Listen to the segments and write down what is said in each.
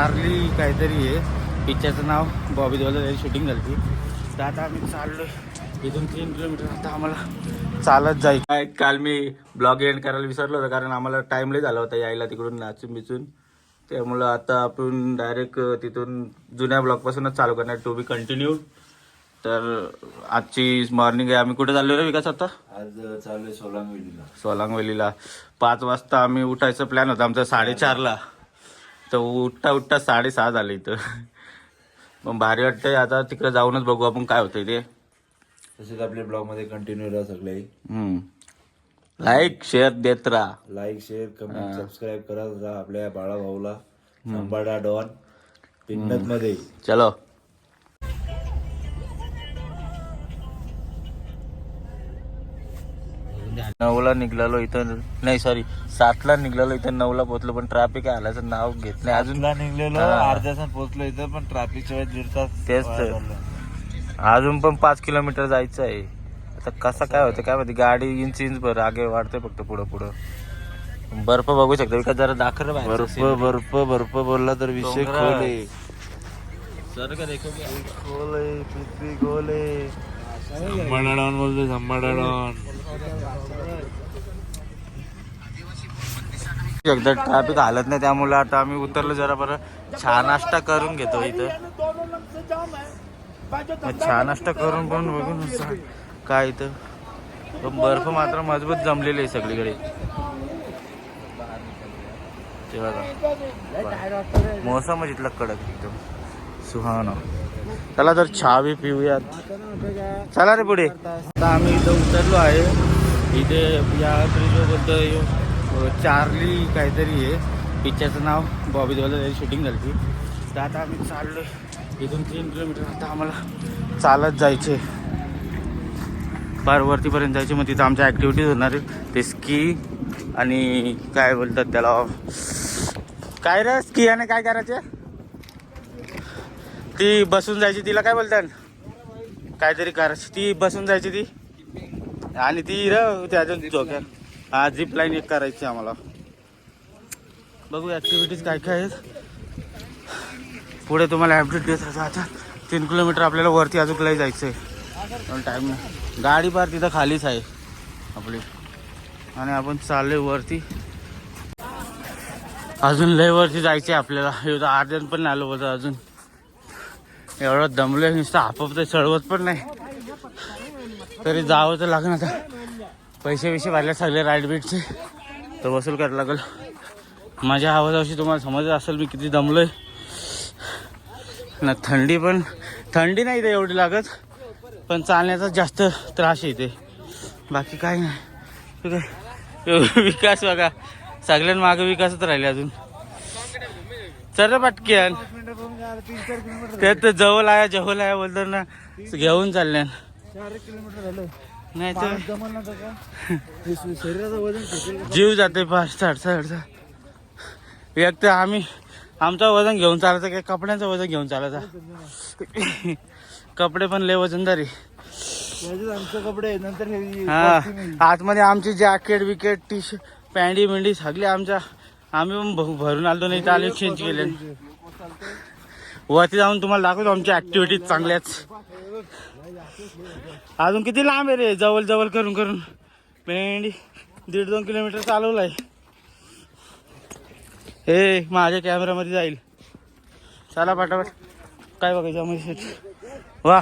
Charlie काहीतरी आहे पिक्चरचं नाव. बॉबी देओलचं शूटिंग झाली ती. तर आता आम्ही चाललो इथून 3 किलोमीटर. आता आम्हाला चालत जायचं. काल मी ब्लॉग एंड करायला विसरलो होतं कारण आम्हाला टाइम लई झाला होता यायला तिकडून नाचून बिचून. त्यामुळं आता आपण डायरेक्ट तिथून जुन्या ब्लॉगपासूनच चालू करणार टू बी कंटिन्यू. तर आजची मॉर्निंग आहे. आम्ही कुठे चाललो रे विकास आता? आज चालू सोलांगवेलीला. सोलांगवेलीला 5 वाजता आम्ही उठायचा प्लॅन होता आमचा 4:30ला. तर उठता 6:30 झाले इथं. मग भारी वाटतंय. आता तिकडे जाऊनच बघू आपण काय होतंय ते. तसेच आपल्या ब्लॉग मध्ये कंटिन्यू राहा सगळे. लाईक शेअर देत राहा. लाईक शेअर कमेंट सबस्क्राईब करत राहा आपल्या बाळा भाऊला. सांबाडा डॉन पिन्नत मध्ये. चलो. नऊला निघालो इथं, नाही सॉरी 7ला निघालो इथं, 9ला पोहोचलो. पण ट्रॅफिक आल्याचं नाव घेत नाही अजून. निघलेलो अर्ध्या तासात पोहोचलो इथं, पण ट्रॅफिकच्या वेळेस 1.5 तास. तेच तर. अजून पण 5 किलोमीटर जायचं आहे. आता कसं काय होतं काय माहिती. गाडी इंच भर आगे वाढते फक्त पुढं पुढं. बर्फ बघू शकतो विकास जरा दाखल. बर्फ बर्फ बर्फ बोलला तर विषय खोले. सर का देखो खोले पृथ्वी खोले. सांबाडा डॉन बोलतोय सांबाडा डॉन. एकदा ट्रॅफिक हालत नाही त्यामुळे आता आम्ही उतरलो. जरा बरं चहा नाश्ता करून घेतो इथं. चहा नाश्ता करून पण बघून काय इथं. पण बर्फ मात्र मजबूत जमलेली आहे सगळीकडे. ते बघा मोसमच इथला कडक एकदम सुहाना. चला तर चहा बी पिऊयात. चला रे पुढे. आता आम्ही इथं उतरलो आहे. इथे या ब्रिजवर चार्ली काहीतरी आहे पिक्चरचं नाव. बॉबी देओलचं शूटिंग झाली ती. तर आता आम्ही चाललो इथून 3 किलोमीटर. आता आम्हाला चालत जायचे वरतीपर्यंत जायचे. मग तिथं आमच्या ॲक्टिव्हिटीज होणार आहेत. ते स्की आणि काय बोलतात त्याला, काय रे स्की आणि काय करायचे, ती बसून जायची तिला काय बोलतात काहीतरी करायची, ती बसून जायची ती. आणि ती त्याच्यात झोक्यात झिप लाईन एक करायची आम्हाला. बघू ॲक्टिव्हिटीज काय काय आहेत पुढे तुम्हाला अपडेट देत राहतो. आता 3 किलोमीटर आपल्याला वरती अजून जायचं आहे. टाईम नाही. गाडी पार तिथं खालीच आहे आपली आणि आपण चाललोय वरती. अजून लय वरती जायचं आहे आपल्याला. एवढं अर्ध्यात पण नाही आलो होतं अजून. एवढं दमलोय नुसतं हापप तर चढवत पण नाही. तरी जावं तर लागेल. आता पैसे भरले सगळे राईड बीटचे तर वसूल करायला लागेल. माझ्या आवाजाशी तुम्हाला समजत असेल मी किती दमलोय ना. थंडी नाही इथे एवढी लागत, पण चालण्याचा जास्त त्रास येते. बाकी काही नाही. ठीक आहे. विकास बघा सगळ्यां मागे विकासच राहिले अजून. चल पटक्यान ते तर जवळ आहे बोलतो ना, घेऊन चालल्या. 4 किलोमीटर झालं नाही तर शरीराचं वजन जीव जाते 5-8. एक तर आमचं वजन घेऊन चालायचं काय कपड्यांचं वजन घेऊन चालायचं. कपडे पण लय वजनदारी. आमचे कपडे नंतर हा आतमध्ये आमची जॅकेट विकेट टी शर्ट पॅन्टी बिंडी सगळे आमच्या आम्ही पण भरून आलो. नाही तर आले चेंज केले. वरती जाऊन तुम्हाला दाखवतो आमच्या ऍक्टिव्हिटीज चांगल्याच. अजून किती लांब आहे रे. जवळ करून पेंडी 1.5-2 किलोमीटर चालवलाय. हे माझ्या कॅमेरामध्ये जाईल. चला पटापट. काय बघायचं म्हणजे वा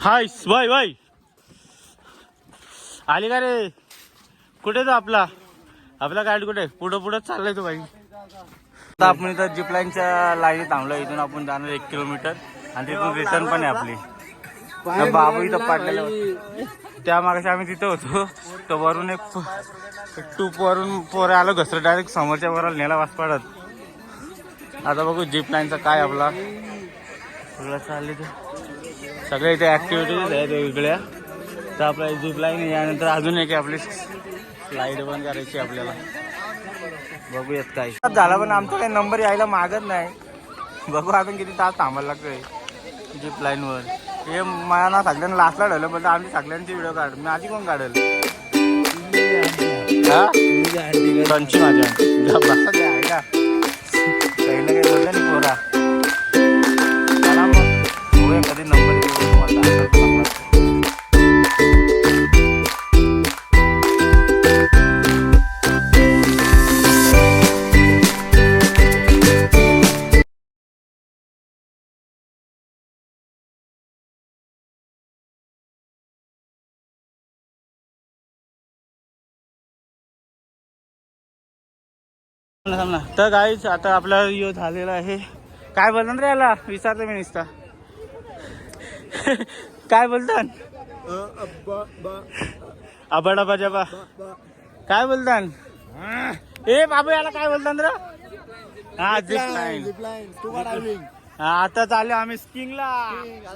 हाय बाय आली का रे. कुठे तो आपला गाईड कुठे. पुढं चाललाय तो बाई. आता आपण इथं जिप लाईनच्या लाईनीत थांबलो. इथून आपण जाणार 1 किलोमीटर आणि तिथून रिटर्न पण आहे आपली. बाबू इथं पडलेलं त्या मागाशी आम्ही तिथं होतो. तर वरून एक टूप वरून पोरं आलो घसरत डायरेक्ट समोरच्या वराला नेला वास पडत. आता बघू जिप लाईनचा काय आपला सगळं चालले. ते सगळे इथे ऍक्टिव्हिटीज आहेत वेगवेगळ्या. तर आपला जिप लाईन यानंतर अजून एक आपली स्लाईड पण करायची आपल्याला. बघूयात काय झाला. पण आमचा काही नंबर यायला मागत नाही. बघू अजून किती तास थांबायला लागतोय जिप लाईनवर. हे मला ना सगळ्यांना लास्टला ठेवलं पण आम्ही सगळ्यांची व्हिडिओ काढ. मी आधी कोण काढेल हा माझ्या आहे का काही बोलता नाही पोरा. चला मग बघूया कधी नंबर येतो तुम्हाला दाखवतो. तर गाईच आता आपला यो झालेला आहे. काय बोलणार रे याला विचारतो मी नुसता. काय बोलतात अबा जबा काय बोलतात. ए बाबू याला काय बोलतात रे. हा झिपलाईन. आता चाललो आम्ही स्किंगला.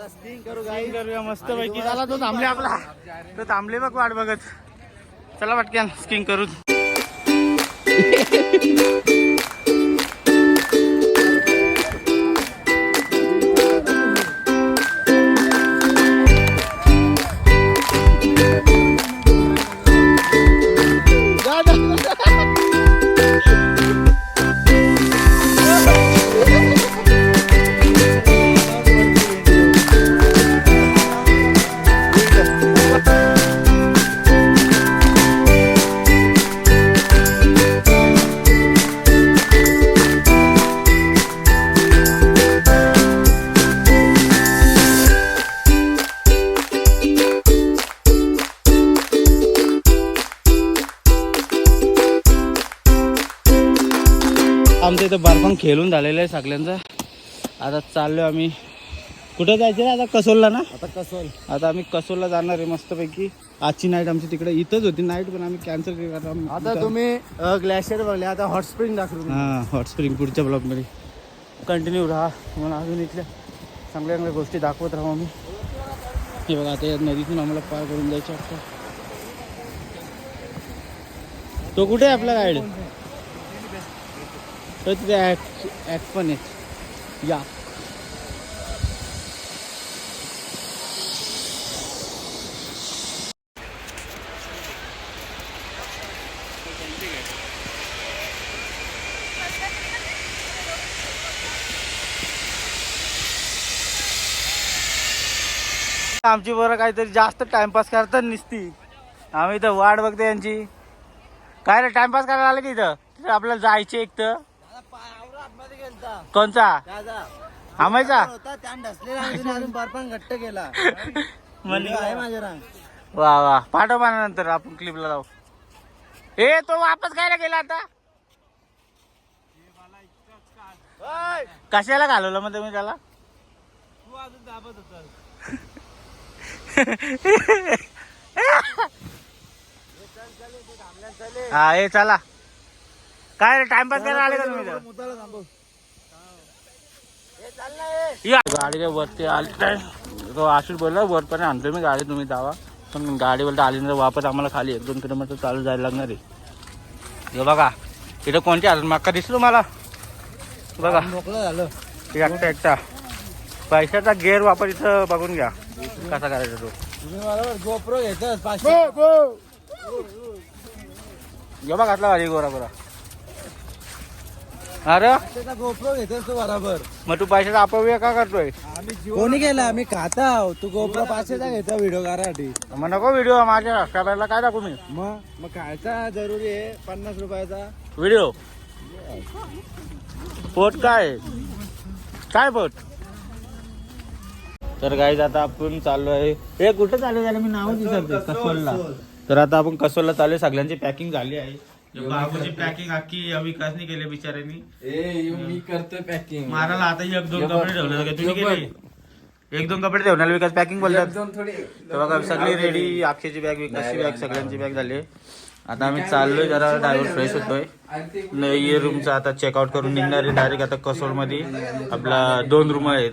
स्किंग करूया मस्त पैकी. झाला तो थांबले आपला. तो थांबले बघ वाट बघत. चला पटक्यान स्किंग करू. आमच्या इथं बर्फान खेळून झालेलं आहे सगळ्यांचा. आता चाललोय आम्ही. कुठं जायचं रे आता. कसोलला ना. आता आम्ही कसोलला जाणार आहे मस्तपैकी. आजची नाईट आमची तिकडे इथंच होती नाईट पण आम्ही कॅन्सल केली. आता तुम्ही ग्लॅशियर बघले. आता हॉट स्प्रिंग दाखवतो. हां हॉट स्प्रिंग पुढच्या ब्लॉगमध्ये कंटिन्यू राहा. तुम्हाला अजून इथल्या चांगल्या चांगल्या गोष्टी दाखवत राहू आम्ही. हे बघा आता या नदीतून आम्हाला पार करून जायचं वाटतं. तो कुठे आहे आपला गाईड. तर तिथे ॲक्ट पण आहेत. या आमची बरं काहीतरी जास्त टाइमपास करतात निसती. आम्ही इथं वाट बघते यांची. काय रे टाइमपास करायला आलं की इथं. तिथं आपल्याला जायचे एक तर. कोणचा आमायचा बर्फान घट्ट केला. वा वा पाठव मला नंतर आपण क्लिपला जाऊ. ए तो वापस खायला गेला आता. कशाला घालवलं मग तुम्ही त्याला. हा हे चला. काय रे टाइमपास करायला आले का तुम्ही. गाडी काय वरती आली काय. तो आशिष बोलला वरपर्यंत आणतो मी गाडी तुम्ही जावा. पण गाडी बोलता आली नाही वापस आम्हाला खाली 1-2 किलोमीटर चालू जायला लागणार आहे. हे बघा इथं कोणती अजून मक्का दिसलो मला. बघा मोकळं झालं. एकटा पैशाचा गेअर वापर इथं बघून घ्या कसा करायचा तो. तुम्ही मला गोप्रो घेतात 500. जेव्हा घातला गाडी गोरा गोरा. अरे त्याचा गोप्रो घेतोस तू बरोबर. मग तू पैशाचा अपव्यय का करतोय. कोणी केला. आम्ही खाता आहोत. तू गोप्रो 500चा घेतो व्हिडिओ करासाठी. मग नको व्हिडिओ माझ्या सबस्क्रायबरला काय दाखवू मी. मग खायचा जरुरी आहे 50 रुपयाचा व्हिडिओ. पोट काय पोट. तर गाईज आता आपण चाललो आहे. हे कुठं चालू झालं मी नाव विसरते. कसोलला. तर आता आपण कसोलला चालू आहे. सगळ्यांची पॅकिंग झाली आहे. बाबूची पॅकिंग अख्खी विकासनी केली बिचाऱ्यांनी. मी करतोय पॅकिंग. मारायला आता 1-2 कपडे ठेवले तुम्ही केले. 1-2 कपडे ठेवणार विकास पॅकिंग बोलतात. तर बघा सगळी रेडी. अक्षयची बॅग विकासची बॅग सगळ्यांची बॅग झाली. आता आम्ही चाललोय जरा ड्रायव्हर फ्रेश होतोय. ये रूमचा आता चेकआउट करून निघणार आहे डायरेक्ट. आता कसोलमध्ये आपला 2 रूम आहेत.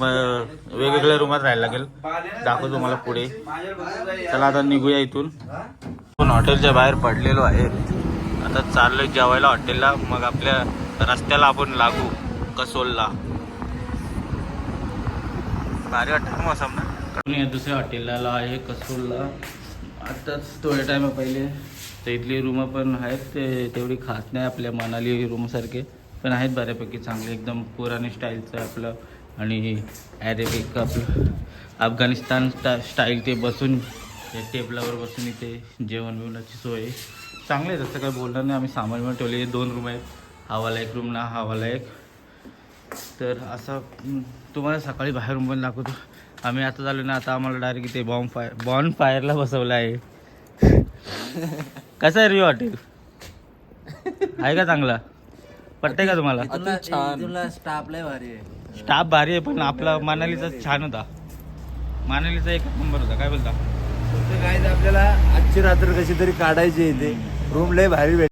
वेगवेगळ्या रूमात राहायला लागेल. दाखवतो तुम्हाला पुढे. चला आता निघूया इथून. आपण हॉटेलच्या बाहेर पडलेलो आहे. आता चाललोय जेवायला हॉटेलला. मग आपल्या रस्त्याला आपण लागू कसोलला. भारी वाटतं मौसम ना. दुसऱ्या हॉटेलला आहे कसोलला. आताच थोड्या टाइम पहिले तर इथली रूम पण आहेत. ते तेवढी खास नाही आपल्या मनाली रूम सारखे. पण आहेत बऱ्यापैकी चांगले, एकदम पुराणी स्टाईलचं आपलं आणि ॲरेबिक आपलं अफगाणिस्तान स्टाईल ते बसून त्या टेबलावर बसून इथे जेवण बिवणाची सोय आहे. चांगले आहे, तसं काही बोलणार नाही. आम्ही सामान पण ठेवले, 2 रूम आहेत, हवाला एक रूम ना हवाला एक. तर असं तुम्हाला सकाळी बाहेरून पण दाखवतो. आम्ही आता झालो ना, आता आम्हाला डायरेक्ट इथे बॉन फायरला बसवलं आहे. कसं आहे रिव्ह्यू हॉटेल आहे का चांगला? पटतंय का तुम्हाला? तुला स्टाफ लय भारी आहे. स्टाफ भारी आहे, पण आपला मनालीचा छान होता. मनालीचा एक नंबर होता. काय बोलता? काय आपल्याला आजची रात्र कशी तरी काढायची इथे. रूम लय भारी भेट